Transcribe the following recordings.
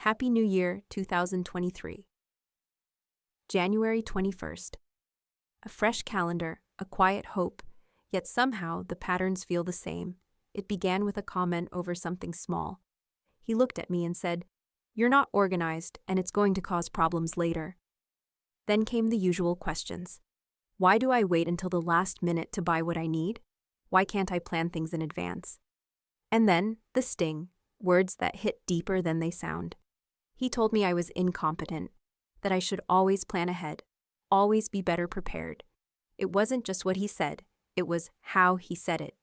Happy New Year 2023. January 21st. A fresh calendar, a quiet hope, yet somehow the patterns feel the same. It began with a comment over something small. He looked at me and said, "You're not organized, and it's going to cause problems later." Then came the usual questions. Why do I wait until the last minute to buy what I need? Why can't I plan things in advance? And then, the sting, words that hit deeper than they sound. He told me I was incompetent, that I should always plan ahead, always be better prepared. It wasn't just what he said, it was how he said it.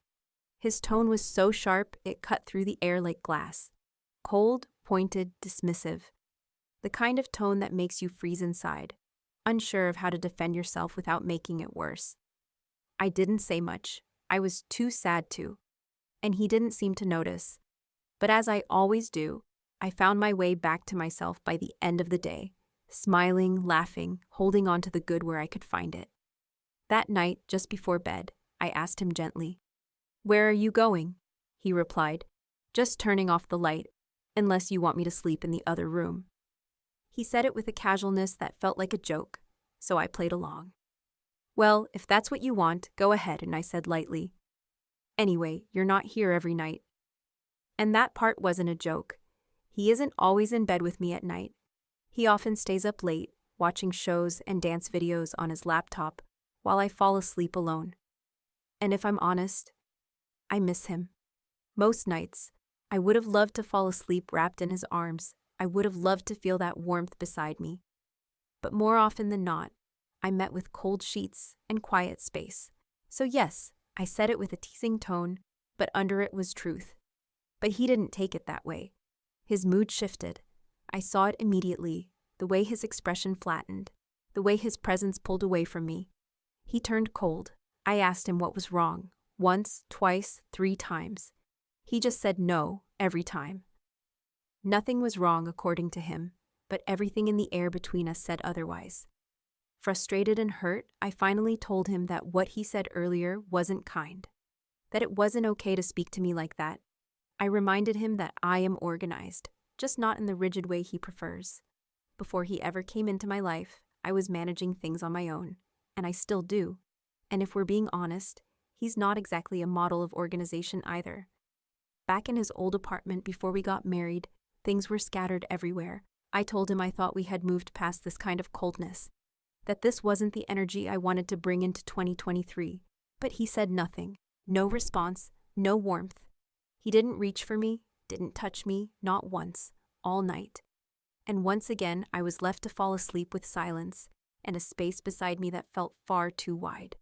His tone was so sharp it cut through the air like glass. Cold, pointed, dismissive. The kind of tone that makes you freeze inside, unsure of how to defend yourself without making it worse. I didn't say much. I was too sad to. And he didn't seem to notice. But as I always do, I found my way back to myself by the end of the day, smiling, laughing, holding on to the good where I could find it. That night, just before bed, I asked him gently, "Where are you going?" He replied, "Just turning off the light, unless you want me to sleep in the other room." He said it with a casualness that felt like a joke, so I played along. "Well, if that's what you want, go ahead," and I said lightly. "Anyway, you're not here every night." And that part wasn't a joke. He isn't always in bed with me at night. He often stays up late, watching shows and dance videos on his laptop, while I fall asleep alone. And if I'm honest, I miss him. Most nights, I would have loved to fall asleep wrapped in his arms. I would have loved to feel that warmth beside me. But more often than not, I met with cold sheets and quiet space. So yes, I said it with a teasing tone, but under it was truth. But he didn't take it that way. His mood shifted. I saw it immediately, the way his expression flattened, the way his presence pulled away from me. He turned cold. I asked him what was wrong, once, twice, 3 times. He just said no, every time. Nothing was wrong according to him, but everything in the air between us said otherwise. Frustrated and hurt, I finally told him that what he said earlier wasn't kind, that it wasn't okay to speak to me like that. I reminded him that I am organized, just not in the rigid way he prefers. Before he ever came into my life, I was managing things on my own, and I still do. And if we're being honest, he's not exactly a model of organization either. Back in his old apartment before we got married, things were scattered everywhere. I told him I thought we had moved past this kind of coldness, that this wasn't the energy I wanted to bring into 2023. But he said nothing, no response, no warmth. He didn't reach for me, didn't touch me, not once, all night. And once again, I was left to fall asleep with silence and a space beside me that felt far too wide.